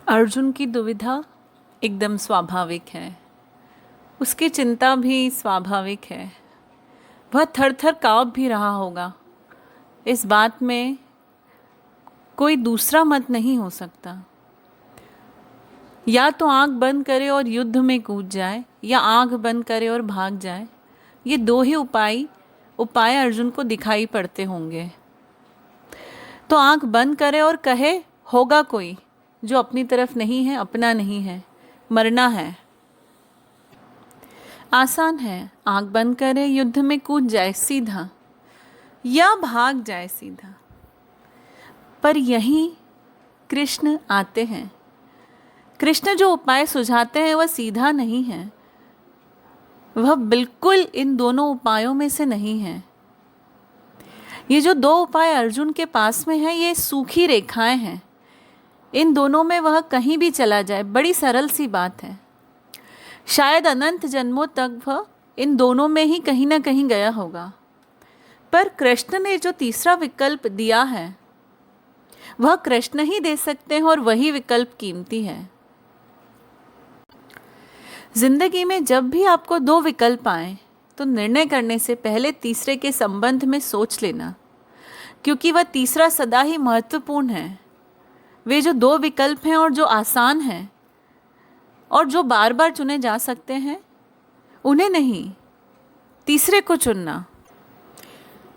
अर्जुन की दुविधा एकदम स्वाभाविक है। उसकी चिंता भी स्वाभाविक है। वह थर थर काँप भी रहा होगा। इस बात में कोई दूसरा मत नहीं हो सकता। या तो आंख बंद करे और युद्ध में कूद जाए, या आंख बंद करे और भाग जाए। ये दो ही उपाय अर्जुन को दिखाई पड़ते होंगे। तो आंख बंद करे और कहे होगा कोई जो अपनी तरफ नहीं है, अपना नहीं है, मरना है। आसान है, आंख बंद करे, युद्ध में कूद जाए सीधा, या भाग जाए सीधा। पर यहीं कृष्ण आते हैं। कृष्ण जो उपाय सुझाते हैं वह सीधा नहीं है। वह बिल्कुल इन दोनों उपायों में से नहीं है। ये जो दो उपाय अर्जुन के पास में है, ये सूखी रेखाएं हैं। इन दोनों में वह कहीं भी चला जाए, बड़ी सरल सी बात है। शायद अनंत जन्मों तक वह इन दोनों में ही कहीं ना कहीं गया होगा। पर कृष्ण ने जो तीसरा विकल्प दिया है वह कृष्ण ही दे सकते हैं, और वही विकल्प कीमती है। जिंदगी में जब भी आपको दो विकल्प आए तो निर्णय करने से पहले तीसरे के संबंध में सोच लेना, क्योंकि वह तीसरा सदा ही महत्वपूर्ण है। वे जो दो विकल्प हैं और जो आसान हैं और जो बार बार चुने जा सकते हैं, उन्हें नहीं, तीसरे को चुनना।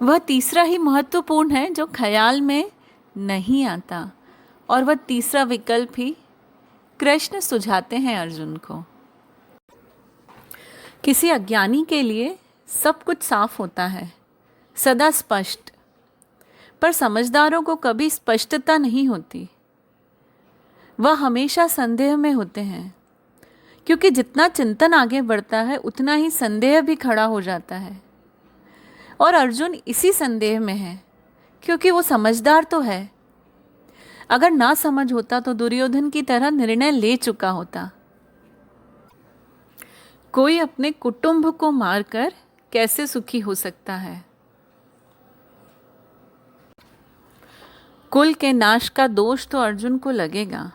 वह तीसरा ही महत्वपूर्ण है जो ख्याल में नहीं आता, और वह तीसरा विकल्प ही कृष्ण सुझाते हैं अर्जुन को। किसी अज्ञानी के लिए सब कुछ साफ होता है, सदा स्पष्ट। पर समझदारों को कभी स्पष्टता नहीं होती। वह हमेशा संदेह में होते हैं, क्योंकि जितना चिंतन आगे बढ़ता है उतना ही संदेह भी खड़ा हो जाता है। और अर्जुन इसी संदेह में है, क्योंकि वो समझदार तो है। अगर ना समझ होता तो दुर्योधन की तरह निर्णय ले चुका होता। कोई अपने कुटुंब को मारकर कैसे सुखी हो सकता है? कुल के नाश का दोष तो अर्जुन को लगेगा।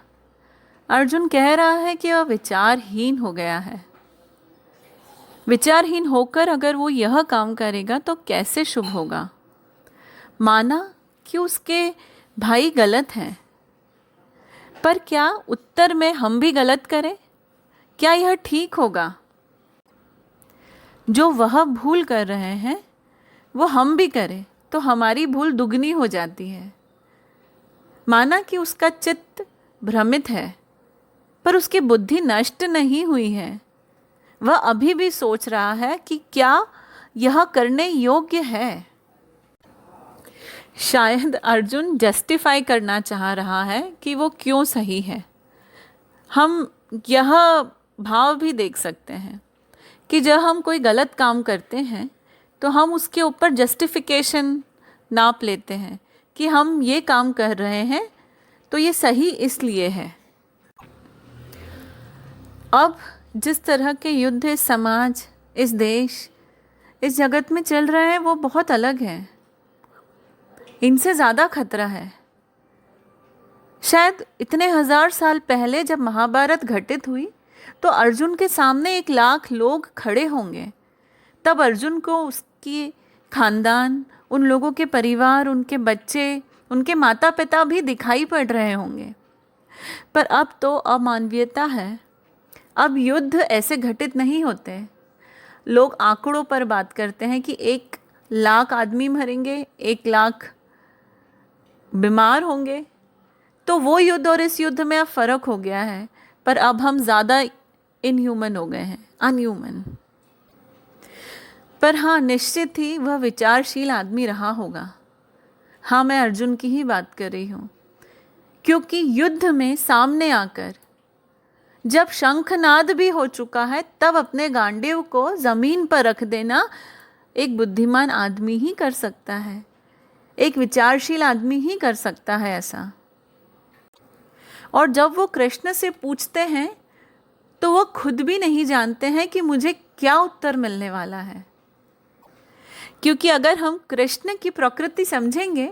अर्जुन कह रहा है कि वह विचारहीन हो गया है। विचारहीन होकर अगर वो यह काम करेगा तो कैसे शुभ होगा? माना कि उसके भाई गलत हैं, पर क्या उत्तर में हम भी गलत करें? क्या यह ठीक होगा? जो वह भूल कर रहे हैं वो हम भी करें तो हमारी भूल दुगनी हो जाती है। माना कि उसका चित्त भ्रमित है, पर उसकी बुद्धि नष्ट नहीं हुई है। वह अभी भी सोच रहा है कि क्या यह करने योग्य है। शायद अर्जुन जस्टिफाई करना चाह रहा है कि वो क्यों सही है। हम यह भाव भी देख सकते हैं कि जब हम कोई गलत काम करते हैं तो हम उसके ऊपर जस्टिफिकेशन नाप लेते हैं कि हम ये काम कर रहे हैं तो ये सही इसलिए है। अब जिस तरह के युद्ध इस समाज, इस देश, इस जगत में चल रहे हैं वो बहुत अलग हैं। इनसे ज़्यादा खतरा है। शायद इतने 1000 साल पहले जब महाभारत घटित हुई तो अर्जुन के सामने 1,00,000 लोग खड़े होंगे। तब अर्जुन को उसकी खानदान, उन लोगों के परिवार, उनके बच्चे, उनके माता पिता भी दिखाई पड़ रहे होंगे। पर अब तो अमानवीयता है। अब युद्ध ऐसे घटित नहीं होते। लोग आंकड़ों पर बात करते हैं कि 1,00,000 आदमी मरेंगे, 1,00,000 बीमार होंगे। तो वो युद्ध और इस युद्ध में अब फ़र्क हो गया है। पर अब हम ज़्यादा इनह्यूमन हो गए हैं, अनह्यूमन। पर हाँ, निश्चित ही वह विचारशील आदमी रहा होगा। हाँ, मैं अर्जुन की ही बात कर रही हूँ, क्योंकि युद्ध में सामने आकर जब शंखनाद भी हो चुका है तब अपने गांडीव को ज़मीन पर रख देना एक बुद्धिमान आदमी ही कर सकता है। एक विचारशील आदमी ही कर सकता है ऐसा। और जब वो कृष्ण से पूछते हैं तो वो खुद भी नहीं जानते हैं कि मुझे क्या उत्तर मिलने वाला है। क्योंकि अगर हम कृष्ण की प्रकृति समझेंगे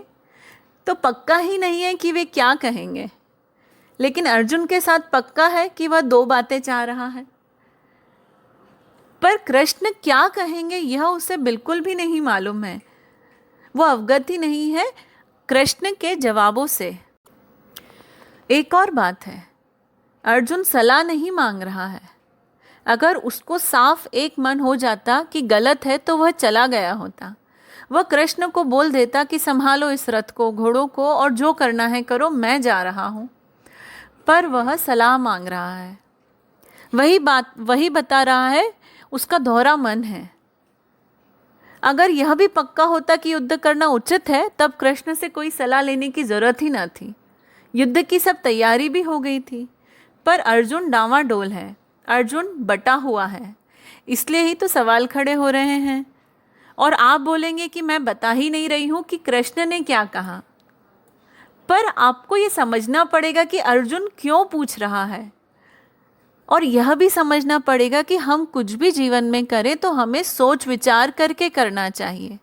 तो पक्का ही नहीं है कि वे क्या कहेंगे। लेकिन अर्जुन के साथ पक्का है कि वह दो बातें चाह रहा है। पर कृष्ण क्या कहेंगे यह उसे बिल्कुल भी नहीं मालूम है। वो अवगत ही नहीं है कृष्ण के जवाबों से। एक और बात है, अर्जुन सलाह नहीं मांग रहा है। अगर उसको साफ एक मन हो जाता कि गलत है तो वह चला गया होता। वह कृष्ण को बोल देता कि संभालो इस रथ को, घोड़ों को, और जो करना है करो, मैं जा रहा हूँ। पर वह सलाह मांग रहा है। वही बता रहा है, उसका दोहरा मन है। अगर यह भी पक्का होता कि युद्ध करना उचित है, तब कृष्ण से कोई सलाह लेने की जरूरत ही न थी। युद्ध की सब तैयारी भी हो गई थी। पर अर्जुन डांवाडोल है, अर्जुन बटा हुआ है, इसलिए ही तो सवाल खड़े हो रहे हैं। और आप बोलेंगे कि मैं बता ही नहीं रही हूं कि कृष्ण ने क्या कहा। पर आपको ये समझना पड़ेगा कि अर्जुन क्यों पूछ रहा है, और यह भी समझना पड़ेगा कि हम कुछ भी जीवन में करें तो हमें सोच विचार करके करना चाहिए।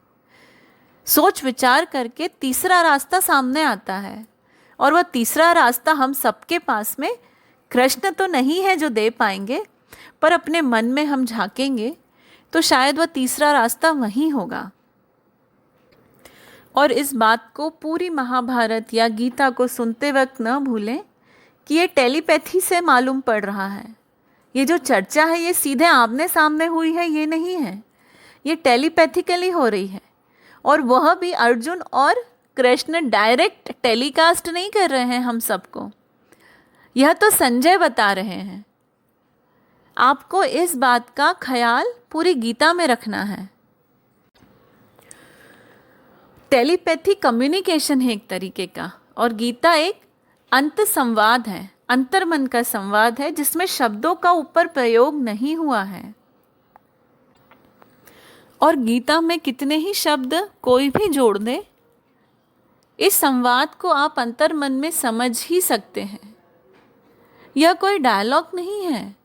सोच विचार करके तीसरा रास्ता सामने आता है, और वह तीसरा रास्ता हम सबके पास में कृष्ण तो नहीं है जो दे पाएंगे, पर अपने मन में हम झांकेंगे तो शायद वह तीसरा रास्ता वहीं होगा। और इस बात को पूरी महाभारत या गीता को सुनते वक्त न भूलें कि ये टेलीपैथी से मालूम पड़ रहा है। ये जो चर्चा है ये सीधे आमने सामने हुई है, ये नहीं है, ये टेलीपैथिकली हो रही है। और वह भी अर्जुन और कृष्ण डायरेक्ट टेलीकास्ट नहीं कर रहे हैं हम सबको, यह तो संजय बता रहे हैं। आपको इस बात का ख्याल पूरी गीता में रखना है। टेलीपैथी कम्युनिकेशन है एक तरीके का, और गीता एक अंत संवाद है, अंतर्मन का संवाद है, जिसमें शब्दों का ऊपर प्रयोग नहीं हुआ है। और गीता में कितने ही शब्द कोई भी जोड़ दे, इस संवाद को आप अंतर्मन में समझ ही सकते हैं। यह कोई डायलॉग नहीं है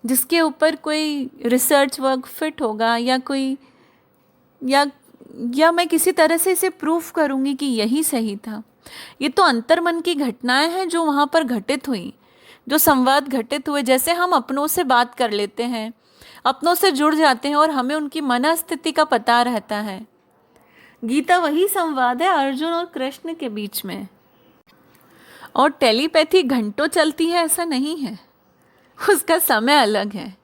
जिसके ऊपर कोई रिसर्च वर्क फिट होगा, या मैं किसी तरह से इसे प्रूफ करूंगी कि यही सही था। ये तो अंतर्मन की घटनाएं हैं जो वहाँ पर घटित हुई, जो संवाद घटित हुए। जैसे हम अपनों से बात कर लेते हैं, अपनों से जुड़ जाते हैं और हमें उनकी मनस्थिति का पता रहता है। गीता वही संवाद है अर्जुन और कृष्ण के बीच में। और टेलीपैथी घंटों चलती है ऐसा नहीं है, उसका समय अलग है।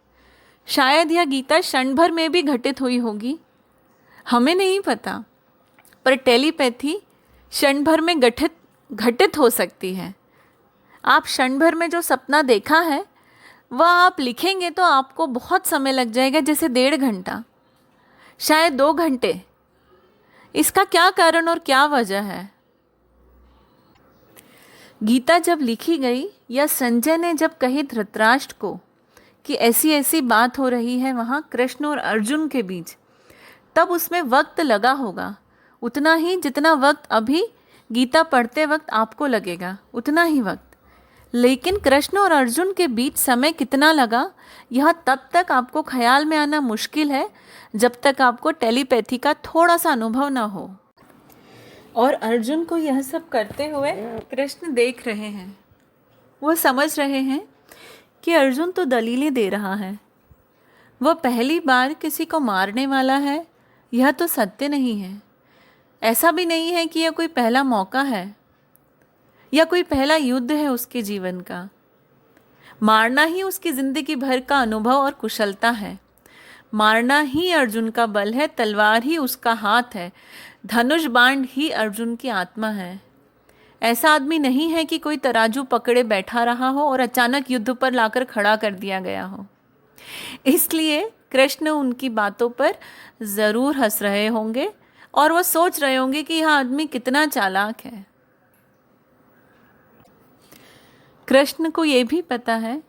शायद यह गीता क्षण भर में भी घटित हुई होगी, हमें नहीं पता। पर टेलीपैथी क्षण भर में घटित हो सकती है। आप क्षण भर में जो सपना देखा है वह आप लिखेंगे तो आपको बहुत समय लग जाएगा, जैसे 1.5 घंटा, शायद 2 घंटे। इसका क्या कारण और क्या वजह है? गीता जब लिखी गई, या संजय ने जब कही धृतराष्ट्र को कि ऐसी ऐसी बात हो रही है वहाँ कृष्ण और अर्जुन के बीच, तब उसमें वक्त लगा होगा, उतना ही जितना वक्त अभी गीता पढ़ते वक्त आपको लगेगा, उतना ही वक्त। लेकिन कृष्ण और अर्जुन के बीच समय कितना लगा, यह तब तक आपको ख्याल में आना मुश्किल है जब तक आपको टेलीपैथी का थोड़ा सा अनुभव ना हो। और अर्जुन को यह सब करते हुए कृष्ण देख रहे हैं। वह समझ रहे हैं कि अर्जुन तो दलीलें दे रहा है, वह पहली बार किसी को मारने वाला है, यह तो सत्य नहीं है। ऐसा भी नहीं है कि यह कोई पहला मौका है या कोई पहला युद्ध है उसके जीवन का। मारना ही उसकी जिंदगी भर का अनुभव और कुशलता है। मारना ही अर्जुन का बल है, तलवार ही उसका हाथ है, धनुष बाण ही अर्जुन की आत्मा है। ऐसा आदमी नहीं है कि कोई तराजू पकड़े बैठा रहा हो और अचानक युद्ध पर लाकर खड़ा कर दिया गया हो। इसलिए कृष्ण उनकी बातों पर ज़रूर हंस रहे होंगे और वो सोच रहे होंगे कि यह आदमी कितना चालाक है। कृष्ण को ये भी पता है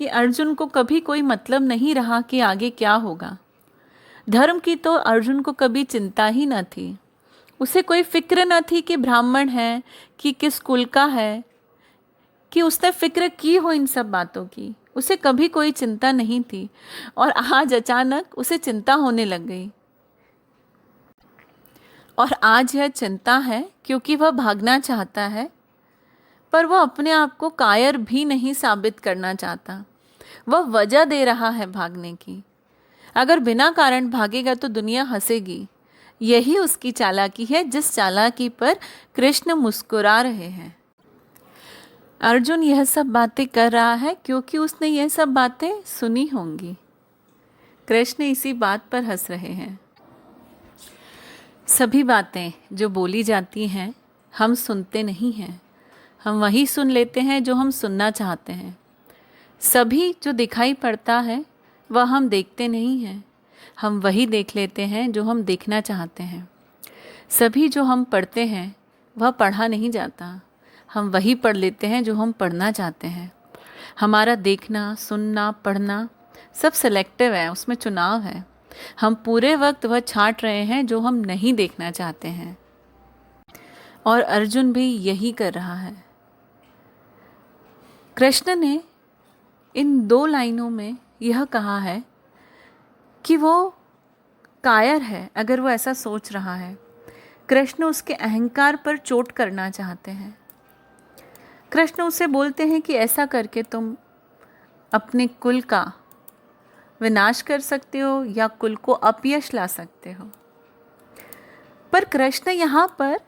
कि अर्जुन को कभी कोई मतलब नहीं रहा कि आगे क्या होगा। धर्म की तो अर्जुन को कभी चिंता ही न थी। उसे कोई फिक्र न थी कि ब्राह्मण है कि किस कुल का है, कि उसने फिक्र की हो इन सब बातों की। उसे कभी कोई चिंता नहीं थी और आज अचानक उसे चिंता होने लग गई। और आज यह चिंता है क्योंकि वह भागना चाहता है, पर वह अपने आप को कायर भी नहीं साबित करना चाहता। वह वजह दे रहा है भागने की। अगर बिना कारण भागेगा तो दुनिया हंसेगी। यही उसकी चालाकी है, जिस चालाकी पर कृष्ण मुस्कुरा रहे हैं। अर्जुन यह सब बातें कर रहा है क्योंकि उसने यह सब बातें सुनी होंगी। कृष्ण इसी बात पर हंस रहे हैं। सभी बातें जो बोली जाती हैं हम सुनते नहीं हैं, हम वही सुन लेते हैं जो हम सुनना चाहते हैं। सभी जो दिखाई पड़ता है वह हम देखते नहीं हैं, हम वही देख लेते हैं जो हम देखना चाहते हैं। सभी जो हम पढ़ते हैं वह पढ़ा नहीं जाता, हम वही पढ़ लेते हैं जो हम पढ़ना चाहते हैं। हमारा देखना, सुनना, पढ़ना सब सिलेक्टिव है, उसमें चुनाव है। हम पूरे वक्त वह छांट रहे हैं जो हम नहीं देखना चाहते हैं। और अर्जुन भी यही कर रहा है। कृष्ण ने इन 2 लाइनों में यह कहा है कि वो कायर है अगर वो ऐसा सोच रहा है। कृष्ण उसके अहंकार पर चोट करना चाहते हैं। कृष्ण उसे बोलते हैं कि ऐसा करके तुम अपने कुल का विनाश कर सकते हो या कुल को अपयश ला सकते हो। पर कृष्ण यहाँ पर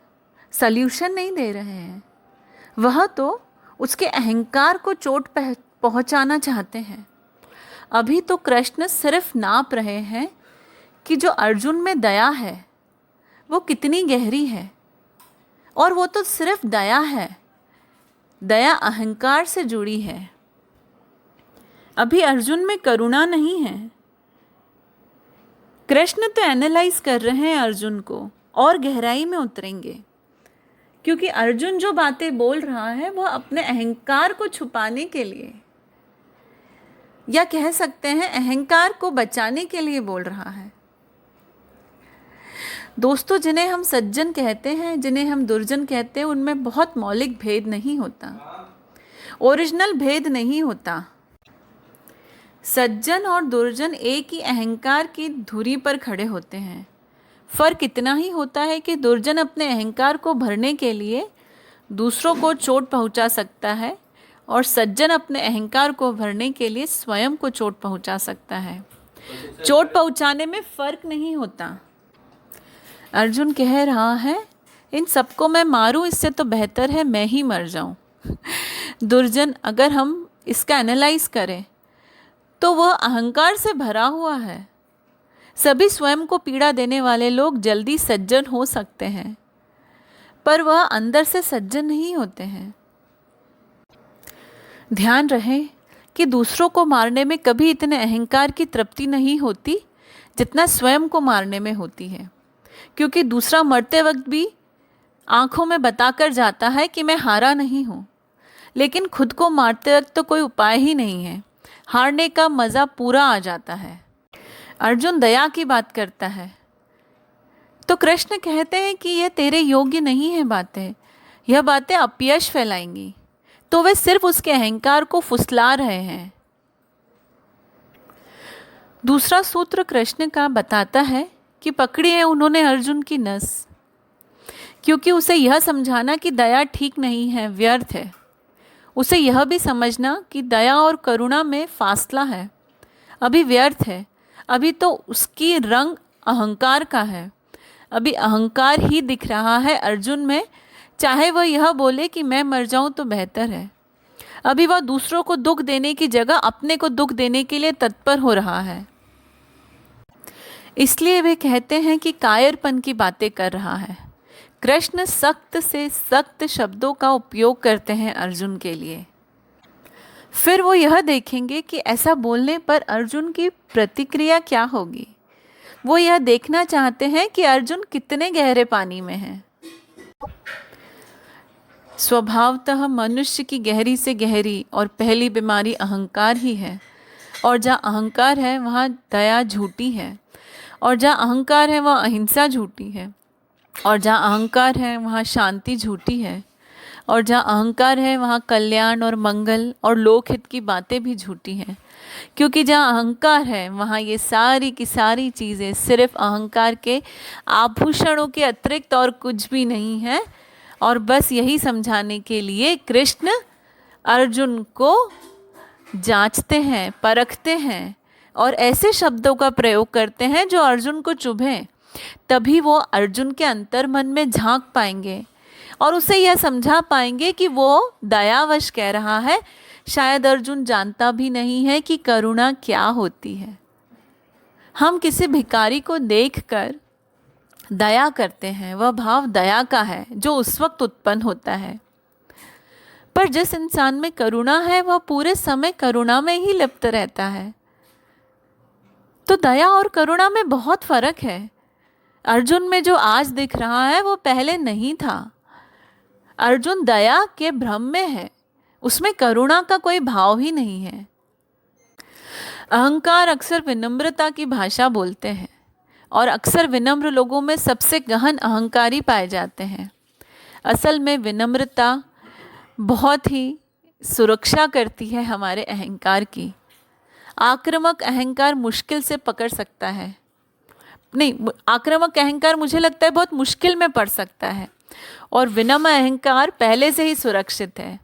सल्यूशन नहीं दे रहे हैं, वह तो उसके अहंकार को चोट पहुँचाना चाहते हैं। अभी तो कृष्ण सिर्फ नाप रहे हैं कि जो अर्जुन में दया है वो कितनी गहरी है। और वो तो सिर्फ दया है, दया अहंकार से जुड़ी है। अभी अर्जुन में करुणा नहीं है। कृष्ण तो एनालाइज कर रहे हैं अर्जुन को और गहराई में उतरेंगे, क्योंकि अर्जुन जो बातें बोल रहा है वह अपने अहंकार को छुपाने के लिए, या कह सकते हैं अहंकार को बचाने के लिए बोल रहा है। दोस्तों, जिन्हें हम सज्जन कहते हैं, जिन्हें हम दुर्जन कहते हैं, उनमें बहुत मौलिक भेद नहीं होता, ओरिजिनल भेद नहीं होता। सज्जन और दुर्जन एक ही अहंकार की धुरी पर खड़े होते हैं। फ़र्क इतना ही होता है कि दुर्जन अपने अहंकार को भरने के लिए दूसरों को चोट पहुंचा सकता है और सज्जन अपने अहंकार को भरने के लिए स्वयं को चोट पहुंचा सकता है। चोट पहुंचाने में फ़र्क नहीं होता। अर्जुन कह रहा है इन सबको मैं मारूं, इससे तो बेहतर है मैं ही मर जाऊं। दुर्जन, अगर हम इसका एनालाइज करें तो वह अहंकार से भरा हुआ है। सभी स्वयं को पीड़ा देने वाले लोग जल्दी सज्जन हो सकते हैं, पर वह अंदर से सज्जन नहीं होते हैं। ध्यान रहे कि दूसरों को मारने में कभी इतने अहंकार की तृप्ति नहीं होती जितना स्वयं को मारने में होती है, क्योंकि दूसरा मरते वक्त भी आंखों में बताकर जाता है कि मैं हारा नहीं हूँ, लेकिन खुद को मारते वक्त तो कोई उपाय ही नहीं है। हारने का मज़ा पूरा आ जाता है। अर्जुन दया की बात करता है तो कृष्ण कहते हैं कि यह तेरे योग्य नहीं है बातें, यह बातें अपयश फैलाएंगी। तो वे सिर्फ उसके अहंकार को फुसला रहे हैं। दूसरा सूत्र कृष्ण का बताता है कि पकड़ी है उन्होंने अर्जुन की नस, क्योंकि उसे यह समझाना कि दया ठीक नहीं है व्यर्थ है। उसे यह भी समझना कि दया और करुणा में फासला है, अभी व्यर्थ है। अभी तो उसकी रंग अहंकार का है, अभी अहंकार ही दिख रहा है अर्जुन में, चाहे वह यह बोले कि मैं मर जाऊं तो बेहतर है। अभी वह दूसरों को दुख देने की जगह अपने को दुख देने के लिए तत्पर हो रहा है। इसलिए वे कहते हैं कि कायरपन की बातें कर रहा है। कृष्ण सख्त से सख्त शब्दों का उपयोग करते हैं अर्जुन के लिए। फिर वो यह देखेंगे कि ऐसा बोलने पर अर्जुन की प्रतिक्रिया क्या होगी। वो यह देखना चाहते हैं कि अर्जुन कितने गहरे पानी में है। स्वभावतः मनुष्य की गहरी से गहरी और पहली बीमारी अहंकार ही है, और जहाँ अहंकार है वहाँ दया झूठी है, और जहाँ अहंकार है वहाँ अहिंसा झूठी है, और जहाँ अहंकार है वहाँ शांति झूठी है, और जहाँ अहंकार है वहाँ कल्याण और मंगल और लोकहित की बातें भी झूठी हैं। क्योंकि जहाँ अहंकार है वहाँ ये सारी की सारी चीज़ें सिर्फ अहंकार के आभूषणों के अतिरिक्त और कुछ भी नहीं है, और बस यही समझाने के लिए कृष्ण अर्जुन को जांचते हैं, परखते हैं और ऐसे शब्दों का प्रयोग करते हैं जो अर्जुन को चुभें। तभी वो अर्जुन के अंतर मन में झांक पाएंगे और उसे यह समझा पाएंगे कि वो दयावश कह रहा है। शायद अर्जुन जानता भी नहीं है कि करुणा क्या होती है। हम किसी भिखारी को देखकर दया करते हैं, वह भाव दया का है जो उस वक्त उत्पन्न होता है। पर जिस इंसान में करुणा है वह पूरे समय करुणा में ही लिप्त रहता है। तो दया और करुणा में बहुत फर्क है। अर्जुन में जो आज दिख रहा है वो पहले नहीं था। अर्जुन दया के भ्रम में है, उसमें करुणा का कोई भाव ही नहीं है। अहंकार अक्सर विनम्रता की भाषा बोलते हैं और अक्सर विनम्र लोगों में सबसे गहन अहंकारी पाए जाते हैं। असल में विनम्रता बहुत ही सुरक्षा करती है हमारे अहंकार की। आक्रामक अहंकार मुश्किल से पकड़ सकता है, नहीं, आक्रामक अहंकार मुझे लगता है बहुत मुश्किल में पड़ सकता है और विनम्र अहंकार पहले से ही सुरक्षित है।